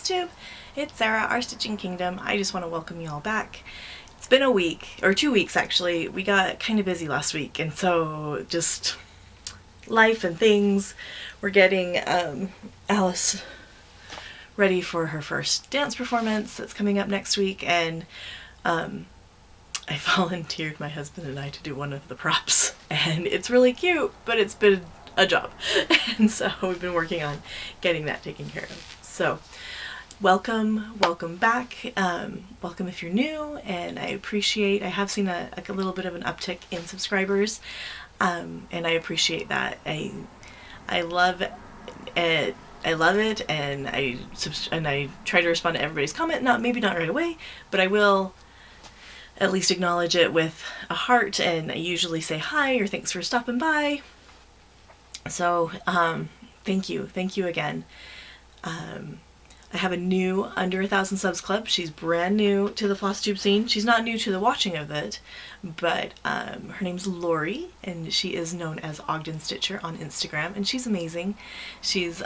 Flosstube. It's Sarah, our Stitching Kingdom. I just want to welcome you all back. It's been a week, or 2 weeks actually. We got kind of busy last week, and so just life and things. We're getting Alice ready for her first dance performance that's coming up next week, and I volunteered my husband and I to do one of the props, and it's really cute, but it's been a job. And so we've been working on getting that taken care of. So welcome back. Welcome if you're new, and I have seen a little bit of an uptick in subscribers, and I appreciate that. I love it. I love it, and I try to respond to everybody's comment. Maybe not right away, but I will at least acknowledge it with a heart, and I usually say hi or thanks for stopping by. So thank you again. I have a new under 1,000 subs club. She's brand new to the Flosstube scene. She's not new to the watching of it, but her name's Lori, and she is known as Ogden Stitcher on Instagram, and she's amazing. She's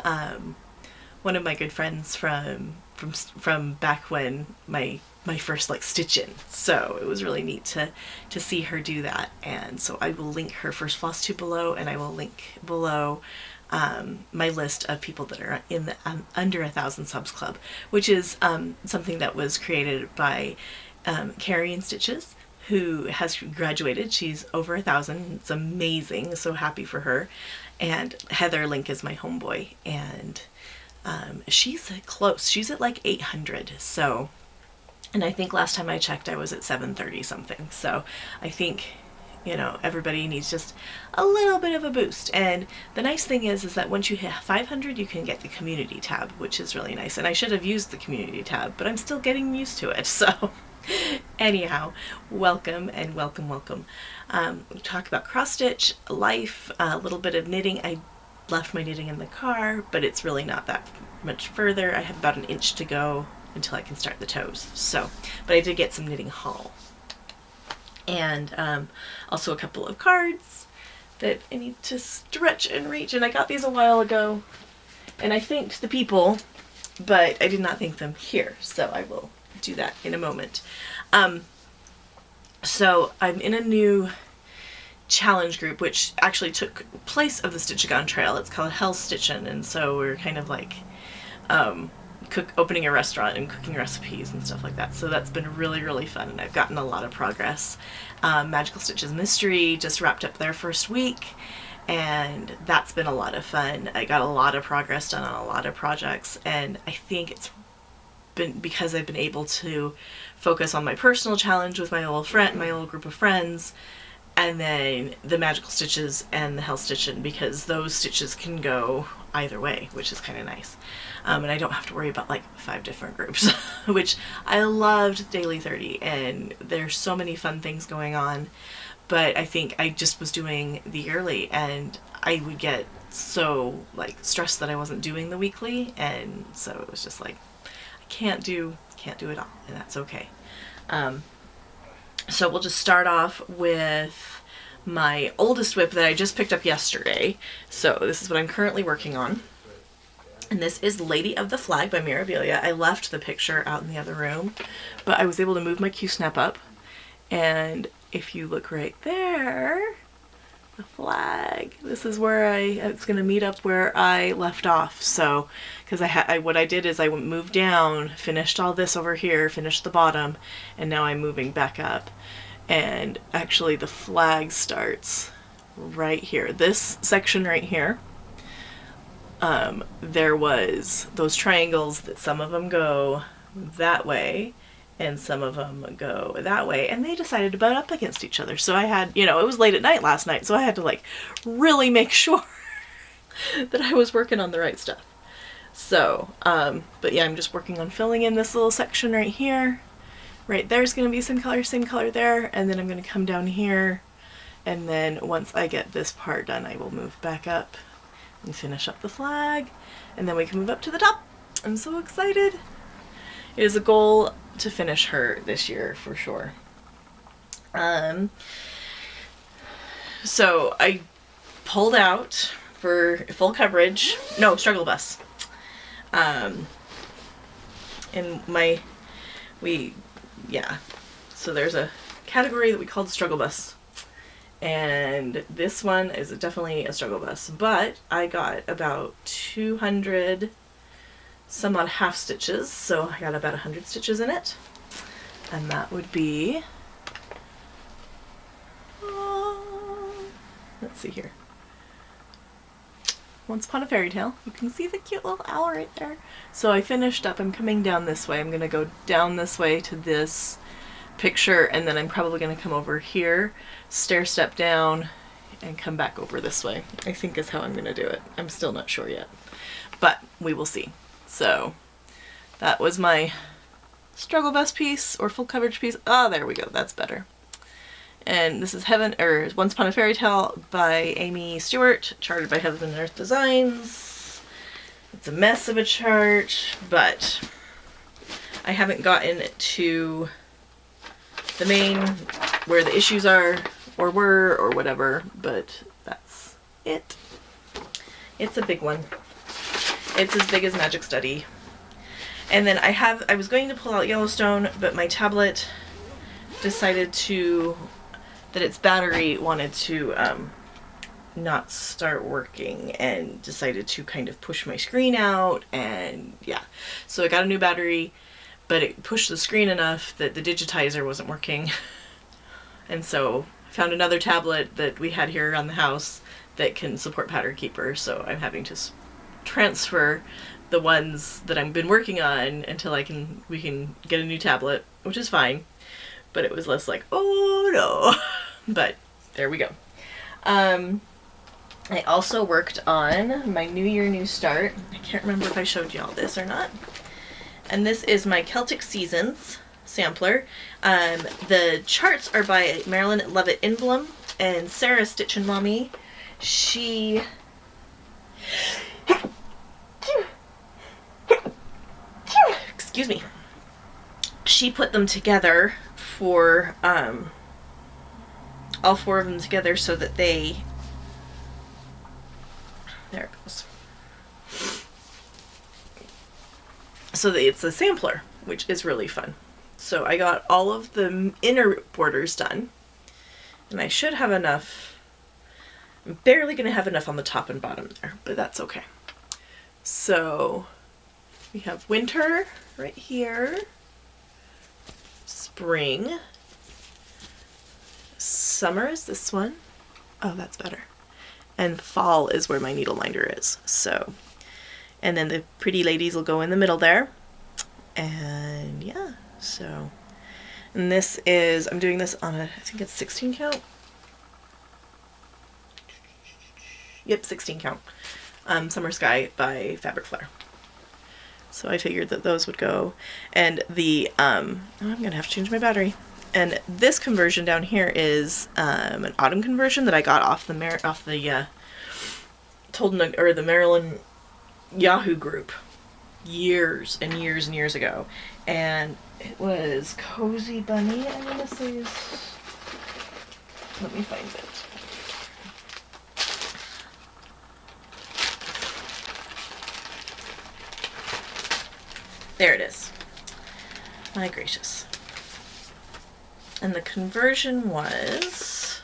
one of my good friends from back when my first stitch-in, so it was really neat to see her do that. And so I will link her first Flosstube below, and I will link below my list of people that are in the under 1,000 subs club, which is something that was created by Carrie and Stitches, who has graduated. She's over 1,000. It's amazing. So happy for her. And Heather Link is my homeboy, and she's close. She's at 800. So, and I think last time I checked I was at 730 something. So I think, everybody needs just a little bit of a boost. And the nice thing is that once you hit 500, you can get the community tab, which is really nice. And I should have used the community tab, but I'm still getting used to it. So anyhow, welcome and welcome. We talk about cross stitch, life, a little bit of knitting. I left my knitting in the car, but it's really not that much further. I have about an inch to go until I can start the toes. So, but I did get some knitting haul. And also a couple of cards that I need to stretch and reach. And I got these a while ago, and I thanked the people, but I did not thank them here. So I will do that in a moment. So I'm in a new challenge group, which actually took place of the Stitch-A-Gon Trail. It's called Hell's Stitchin', and so we're kind of opening a restaurant and cooking recipes and stuff like that. So that's been really fun, and I've gotten a lot of progress. Magical Stitches Mystery just wrapped up their first week, and that's been a lot of fun. I got a lot of progress done on a lot of projects, and I think it's been because I've been able to focus on my personal challenge with my old group of friends, and then the Magical Stitches and the Hell Stitchin', because those stitches can go either way, which is kind of nice. And I don't have to worry about 5 different groups, which I loved Daily 30, and there's so many fun things going on. But I think I just was doing the yearly, and I would get so stressed that I wasn't doing the weekly, and so it was just I can't do it all, and that's okay. So we'll just start off with my oldest whip that I just picked up yesterday. So this is what I'm currently working on. And this is Lady of the Flag by Mirabilia. I left the picture out in the other room, but I was able to move my Q-snap up. And if you look right there, the flag, this is where it's going to meet up where I left off. So, because what I did is I moved down, finished all this over here, finished the bottom, and now I'm moving back up. And actually the flag starts right here. This section right here, there was those triangles that some of them go that way and some of them go that way, and they decided to butt up against each other. So I had, it was late at night last night, so I had to really make sure that I was working on the right stuff. So, but yeah, I'm just working on filling in this little section right here. Right there's going to be same color there, and then I'm going to come down here, and then once I get this part done, I will move back up and finish up the flag, and then we can move up to the top. I'm so excited. It is a goal to finish her this year for sure. So I pulled out for full coverage. No, Struggle Bus. in yeah. So there's a category that we call the struggle bus. And this one is definitely a struggle bus. But I got about 200 some odd half stitches. So I got about 100 stitches in it. And that would be... let's see here. Once Upon a Fairy Tale. You can see the cute little owl right there. So I finished up. I'm coming down this way. I'm going to go down this way to this picture, and then I'm probably going to come over here, stair step down, and come back over this way. I think is how I'm going to do it. I'm still not sure yet, but we will see. So that was my struggle bus piece, or full coverage piece. Oh, there we go. That's better. And this is Once Upon a Fairy Tale by Amy Stewart, charted by Heaven and Earth Designs. It's a mess of a chart, but I haven't gotten to the main, where the issues are, or were, or whatever, but that's it. It's a big one. It's as big as Magic Study. And then I was going to pull out Yellowstone, but my tablet decided that its battery wanted to not start working, and decided to kind of push my screen out, and yeah. So I got a new battery, but it pushed the screen enough that the digitizer wasn't working. And so I found another tablet that we had here around the house that can support Pattern Keeper, so I'm having to transfer the ones that I've been working on until we can get a new tablet, which is fine. But it was less like, oh no. But there we go. I also worked on my New Year, New Start. I can't remember if I showed y'all this or not. And this is my Celtic Seasons sampler. The charts are by Marilyn Lovett Inblom and Sarah Stitchin' Mommy. She... excuse me. She put them together for all four of them together so that they... there it goes. So that it's a sampler, which is really fun. So I got all of the inner borders done, and I should have enough. I'm barely going to have enough on the top and bottom there, but that's okay. So we have winter right here, spring, summer is this one. Oh, that's better. And fall is where my needle minder is. So, and then the pretty ladies will go in the middle there. And yeah, so, and this is, I'm doing this on I think it's 16 count. Yep, 16 count. Summer Sky by Fabric Flare. So I figured that those would go. And the, I'm going to have to change my battery. And this conversion down here is an autumn conversion that I got off the the Maryland Yahoo group years and years and years ago. And it was Cozy Bunny, I want to say is... let me find it. There it is. My gracious. And the conversion was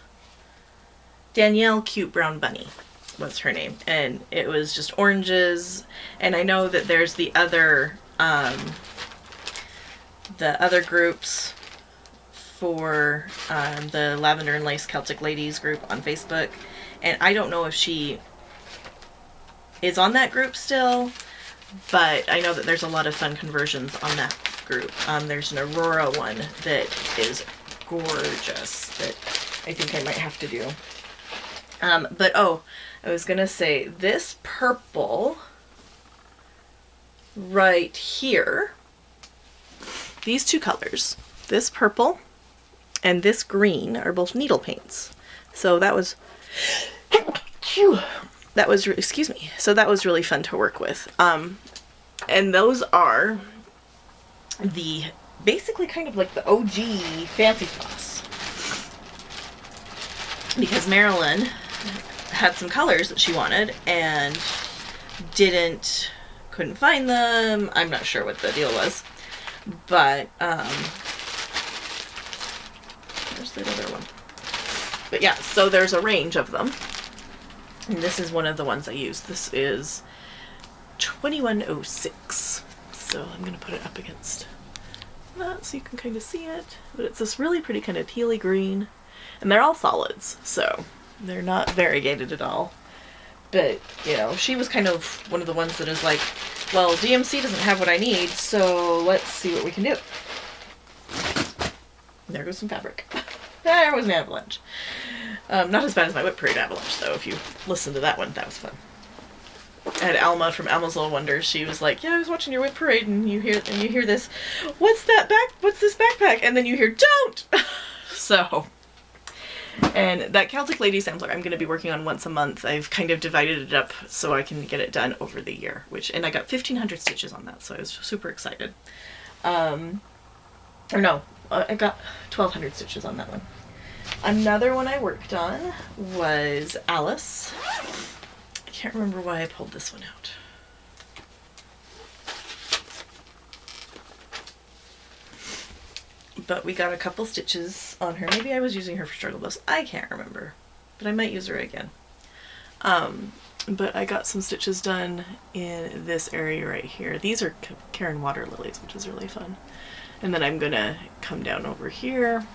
Danielle Cute Brown Bunny was her name. And it was just oranges. And I know that there's the other groups for the Lavender and Lace Celtic Ladies group on Facebook. And I don't know if she is on that group still, but I know that there's a lot of fun conversions on that group. There's an Aurora one that is gorgeous that I think I might have to do. But oh, I was gonna say this purple right here, these two colors, this purple and this green, are both needle paints. So that was excuse me. So that was really fun to work with. And those are the basically kind of like the OG Fancy Floss, because Marilyn had some colors that she wanted and couldn't find them. I'm not sure what the deal was. But, where's the other one? But yeah, so there's a range of them. And this is one of the ones I use. This is 2106. So I'm going to put it up against that so you can kind of see it. But it's this really pretty kind of tealy green. And they're all solids, so they're not variegated at all. But, you know, she was kind of one of the ones that is like, well, DMC doesn't have what I need, so let's see what we can do. There goes some fabric. There was an avalanche. Not as bad as my Whip Parade avalanche, though. If you listen to that one, that was fun. I had Alma from Alma's Little Wonders. She was like, "Yeah, I was watching your Whip Parade, and you hear this. What's this backpack?" And then you hear, "Don't." So, and that Celtic Lady sampler I'm going to be working on once a month. I've kind of divided it up so I can get it done over the year. And I got 1,500 stitches on that, so I was super excited. I got 1,200 stitches on that one. Another one I worked on was Alice. I can't remember why I pulled this one out. But we got a couple stitches on her. Maybe I was using her for Struggle Bus. I can't remember. But I might use her again. But I got some stitches done in this area right here. These are Karen Water Lilies, which is really fun. And then I'm going to come down over here.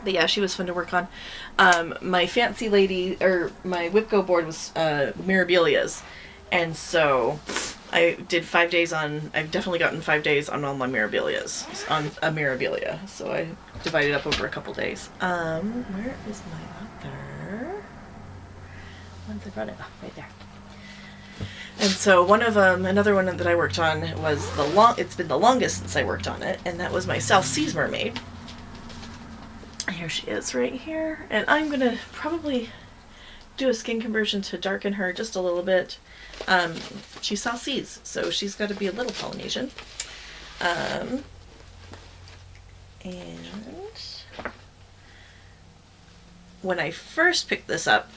But yeah, she was fun to work on. My Fancy Lady, or my Whipco board was Mirabilia's. And so I did 5 days on, I've definitely gotten 5 days on all my Mirabilias, on a Mirabilia. So I divided up over a couple days. Where is my other? Once I brought it up, right there. And so one of them, another one that I worked on was it's been the longest since I worked on it, and that was my South Seas Mermaid. Here she is right here. And I'm going to probably do a skin conversion to darken her just a little bit. She's South Seas, so she's got to be a little Polynesian. And when I first picked this up,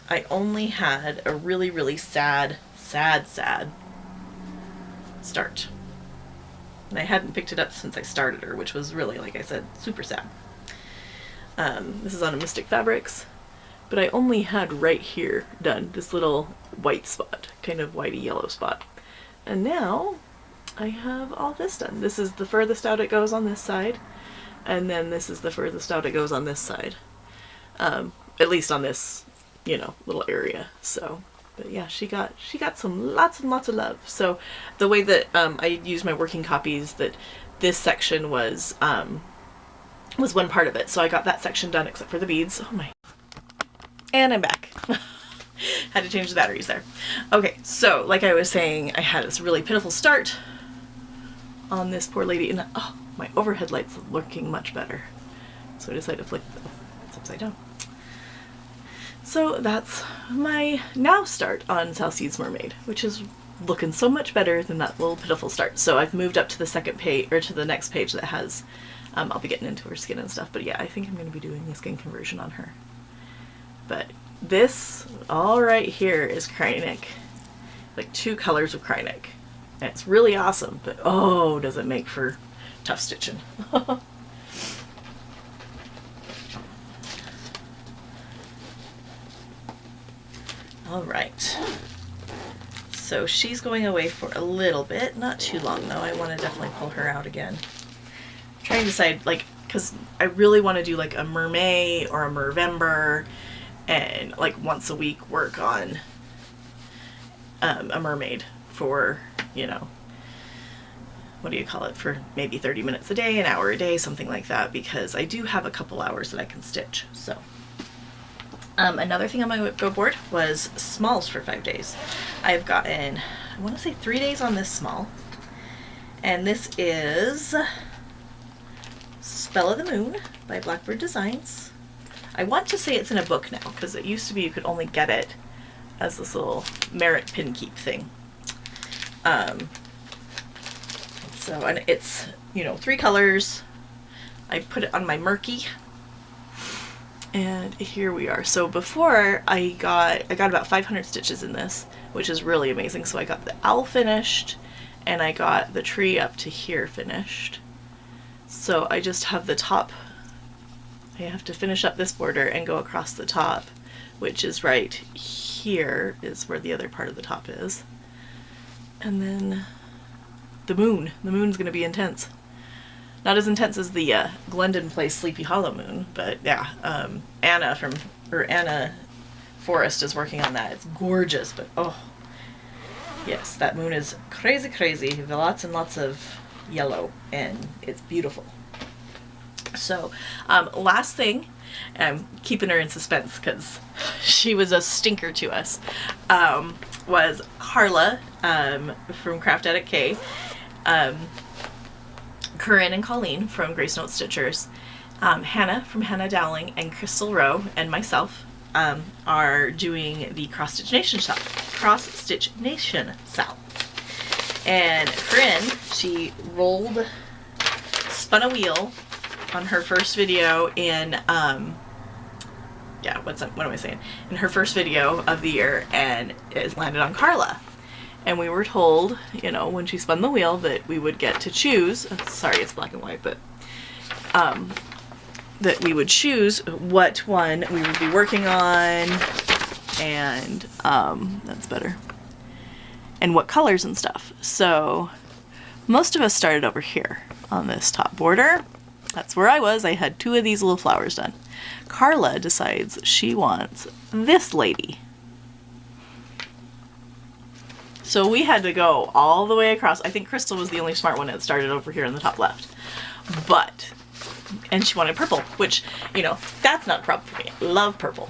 I only had a really, really sad start. And I hadn't picked it up since I started her, which was really, like I said, super sad. This is on a Mystic Fabrics, but I only had right here done this little white spot, kind of whitey yellow spot. And now I have all this done. This is the furthest out it goes on this side, and then this is the furthest out it goes on this side. At least on this, you know, little area. So, but yeah, she got some lots and lots of love. So the way that I used my working copies, that this section was one part of it. So I got that section done except for the beads. Oh my. And I'm back. Had to change the batteries there. Okay, so like I was saying, I had this really pitiful start on this poor lady, and oh, my overhead light's looking much better. So I decided to flick it's upside down. So that's my now start on South Seas Mermaid, which is looking so much better than that little pitiful start. So I've moved up to the second page, or to the next page that has, I'll be getting into her skin and stuff, but yeah, I think I'm going to be doing the skin conversion on her. But this, all right here, is Krynic. Like 2 colors of Krynic. And it's really awesome, but oh, does it make for tough stitching. All right. So she's going away for a little bit, not too long though. I want to definitely pull her out again. I'm trying to decide, like, because I really want to do like a Mermaid or a Mervember, and like once a week work on a Mermaid for, you know, what do you call it, for maybe 30 minutes a day, an hour a day, something like that, because I do have a couple hours that I can stitch. So another thing on my Whipco board was smalls for 5 days. I've gotten, I want to say 3 days on this small, and this is Spell of the Moon by BlackPear Designs. I want to say it's in a book now, because it used to be you could only get it as this little merit pin keep thing. So, and it's, you know, 3 colors. I put it on my Murky, and here we are. So before I got about 500 stitches in this, which is really amazing. So I got the owl finished, and I got the tree up to here finished. So I just have the top. I have to finish up this border and go across the top, which is right here is where the other part of the top is. And then the moon. The moon's going to be intense. Not as intense as the Glendon Place Sleepy Hollow moon, but yeah, Anna Forrest is working on that. It's gorgeous, but oh, yes, that moon is crazy, crazy. Lots and lots of yellow, and it's beautiful. So, last thing, I'm keeping her in suspense because she was a stinker to us, was Carla from Craft Addict K, Corinne and Colleen from Grace Note Stitchers, Hannah from Hannah Dowling, and Crystal Rowe and myself are doing the Cross Stitch Nation sal. And Corinne, she spun a wheel on her first video in in her first video of the year, and it landed on Carla. And we were told, when she spun the wheel, that we would get to choose. Sorry, it's black and white, but that we would choose what one we would be working on, and that's better, and what colors and stuff. So most of us started over here on this top border. That's where I was. I had 2 of these little flowers done. Carla decides she wants this lady. So we had to go all the way across. I think Crystal was the only smart one that started over here in the top left. And she wanted purple, which, that's not a problem for me. I love purple.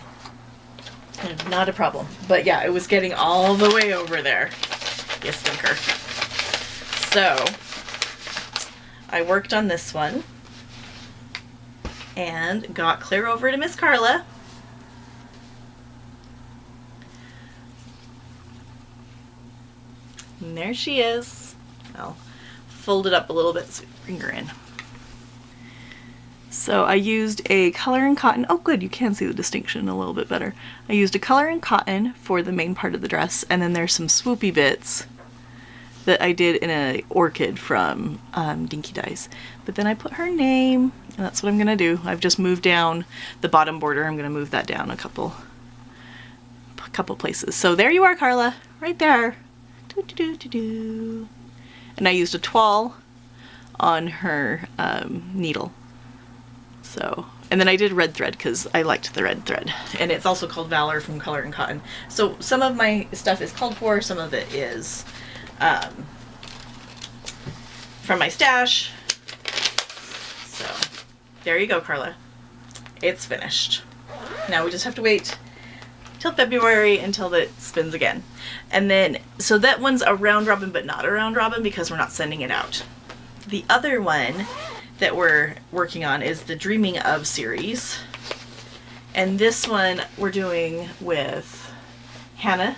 Not a problem. But yeah, it was getting all the way over there. You stinker. So I worked on this one and got clear over to Miss Carla. And there she is. I'll fold it up a little bit so bring her in. So I used a color and cotton. Oh good, you can see the distinction a little bit better. I used a color and cotton for the main part of the dress, and then there's some swoopy bits that I did in a orchid from Dinky Dyes. But then I put her name, and that's what I'm gonna do. I've just moved down the bottom border. I'm gonna move that down a couple places. So there you are, Carla, right there. And I used a toile on her needle. So, and then I did red thread because I liked the red thread. And it's also called Valor from Color and Cotton. So some of my stuff is called for, some of it is from my stash. So there you go, Carla. It's finished. Now we just have to wait till February until it spins again. And then, so that one's a round robin, but not a round robin because we're not sending it out. The other one that we're working on is the Dreaming Of series. And this one we're doing with Hannah,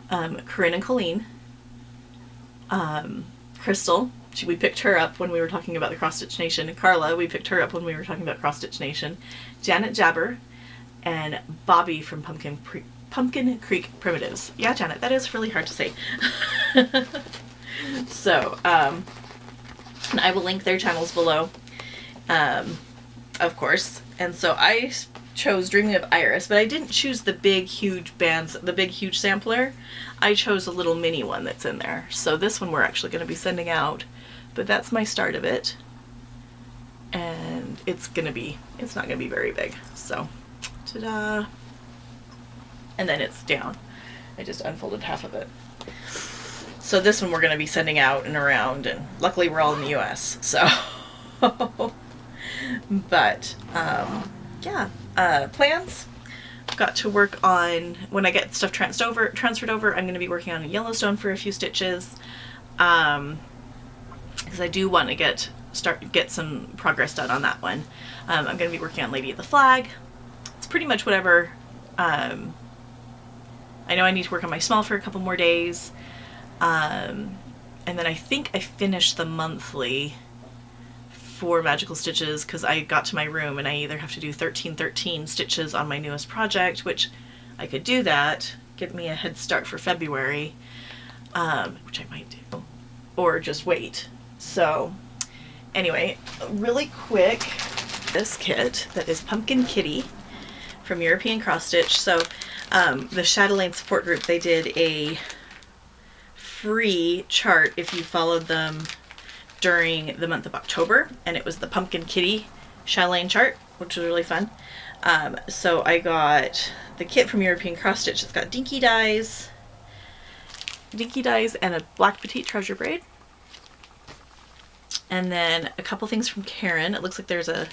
Corinne and Colleen, Crystal, we picked her up when we were talking about the Cross Stitch Nation, and Carla, we picked her up when we were talking about Cross Stitch Nation, Janet Jabber, and Bobby from Pumpkin Creek Primitives. Yeah, Janet, that is really hard to say. So, and I will link their channels below, of course. And so I chose Dreaming of Iris, but I didn't choose the big, huge bands, the big, huge sampler. I chose a little mini one that's in there. So this one we're actually going to be sending out, but that's my start of it. And it's not going to be very big. So, ta-da. And then it's down. I just unfolded half of it. So this one we're going to be sending out and around, and luckily we're all in the US, so. But, yeah, plans. Got to work on, when I get stuff transferred over, I'm going to be working on Yellowstone for a few stitches, because I do want to get some progress done on that one. I'm going to be working on Lady of the Flag. It's pretty much whatever. I know I need to work on my small for a couple more days. And then I think I finished the monthly for Magical Stitches because I got to my room and I either have to do 1313 stitches on my newest project, which I could do that, give me a head start for February. which I might do, or just wait. So anyway, really quick, this kit that is Pumpkin Kitty from European Cross Stitch. So the Chatelaine support group, they did a free chart if you followed them during the month of October, and it was the Pumpkin Kitty Chatelaine chart, which was really fun. So I got the kit from European Cross Stitch. It's got dinky dies and a black petite treasure braid. And then a couple things from Karen. It looks like there's a,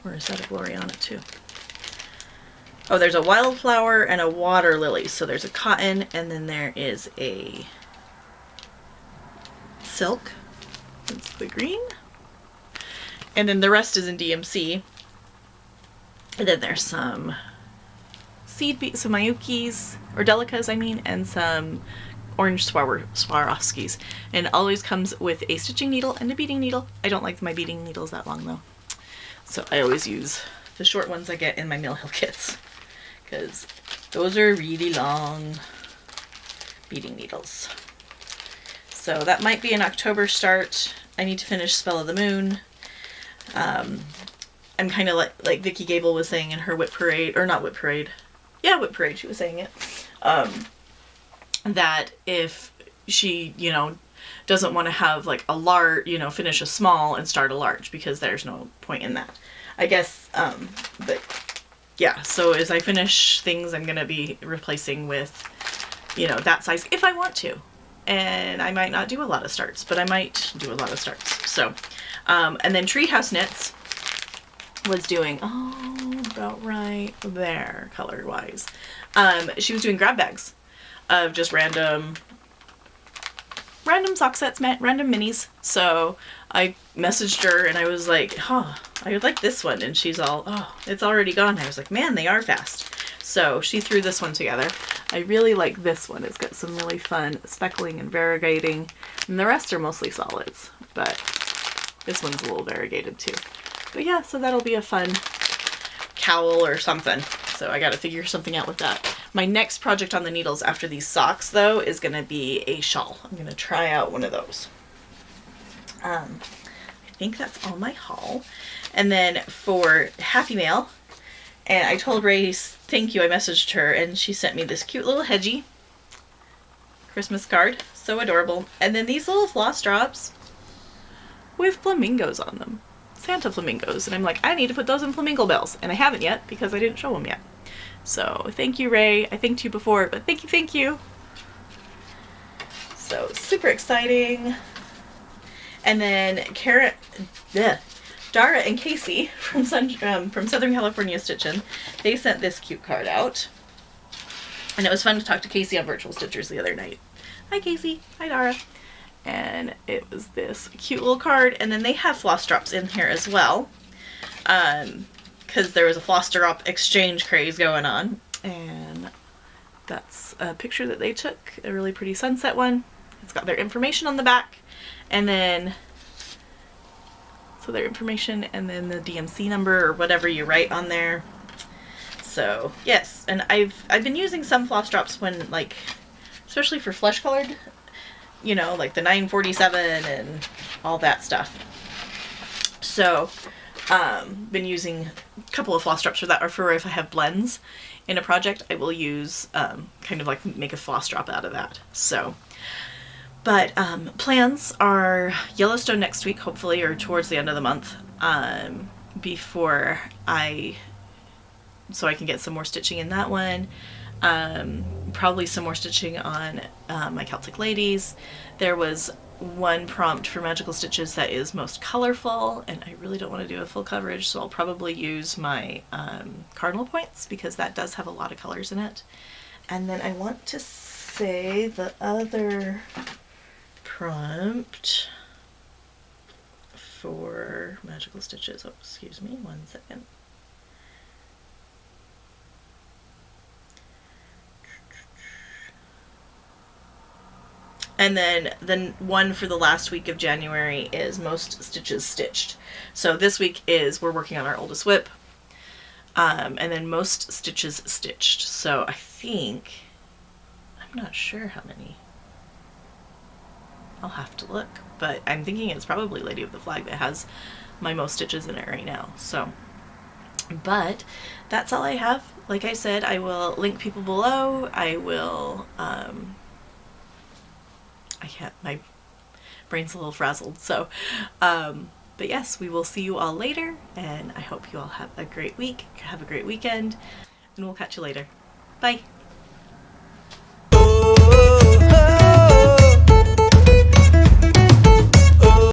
or is that a glory on it too? Oh, there's a wildflower and a water lily. So there's a cotton, and then there is a silk. It's the green. And then the rest is in DMC. And then there's some some Mayukis, or Delicas, I mean, and some orange Swarovskis. And it always comes with a stitching needle and a beading needle. I don't like my beading needles that long though. So I always use the short ones I get in my Mill Hill kits, because those are really long beading needles. So that might be an October start. I need to finish Spell of the Moon. I'm kind of like Vicki Gable was saying in her Whip Parade, or not Whip Parade. Yeah, Whip Parade, she was saying it. That if she, you know, doesn't want to have like a large, you know, finish a small and start a large, because there's no point in that. I guess, but yeah, so as I finish things, I'm going to be replacing with, you know, that size if I want to. And I might not do a lot of starts, but I might do a lot of starts. So, and then Treehouse Knits was doing, about right there, color-wise. She was doing grab bags of just random sock sets, random minis. So I messaged her and I was like, I would like this one. And she's all, it's already gone. I was like, man, they are fast. So she threw this one together. I really like this one. It's got some really fun speckling and variegating, and the rest are mostly solids, but this one's a little variegated too. But yeah, so that'll be a fun cowl or something. So I got to figure something out with that. My next project on the needles after these socks though is going to be a shawl. I'm going to try out one of those. I think that's all my haul. And then for Happy Mail, and I told Ray thank you, I messaged her, and she sent me this cute little hedgie Christmas card. So adorable. And then these little floss drops with flamingos on them. Santa flamingos. And I'm like, I need to put those in flamingo bells. And I haven't yet because I didn't show them yet. So thank you, Ray. I thanked you before, but thank you. So super exciting. And then Dara and Casey from Southern California Stitchin', they sent this cute card out. And it was fun to talk to Casey on Virtual Stitchers the other night. Hi Casey, hi Dara. And it was this cute little card, and then they have floss drops in here as well. Because there was a floss drop exchange craze going on. And that's a picture that they took, a really pretty sunset one. It's got their information on the back. And then so their information, and then the DMC number or whatever you write on there. So yes, and I've been using some floss drops when, like, especially for flesh colored, you know, like the 947 and all that stuff. So been using a couple of floss drops for that, or for if I have blends in a project, I will use kind of like make a floss drop out of that. So but plans are Yellowstone next week, hopefully, or towards the end of the month, so I can get some more stitching in that one. Probably some more stitching on my Celtic ladies. There was one prompt for Magical Stitches that is most colorful, and I really don't want to do a full coverage, so I'll probably use my cardinal points, because that does have a lot of colors in it. And then I want to say the other prompt for Magical Stitches. Oh, excuse me, 1 second. And then the one for the last week of January is most stitches stitched. So this week is we're working on our oldest whip. And then most stitches stitched. So I think I'm not sure how many. I'll have to look, but I'm thinking it's probably Lady of the Flag that has my most stitches in it right now. So, but that's all I have. Like I said, I will link people below. I will, I can't, my brain's a little frazzled. So, but yes, we will see you all later, and I hope you all have a great week, have a great weekend, and we'll catch you later. Bye.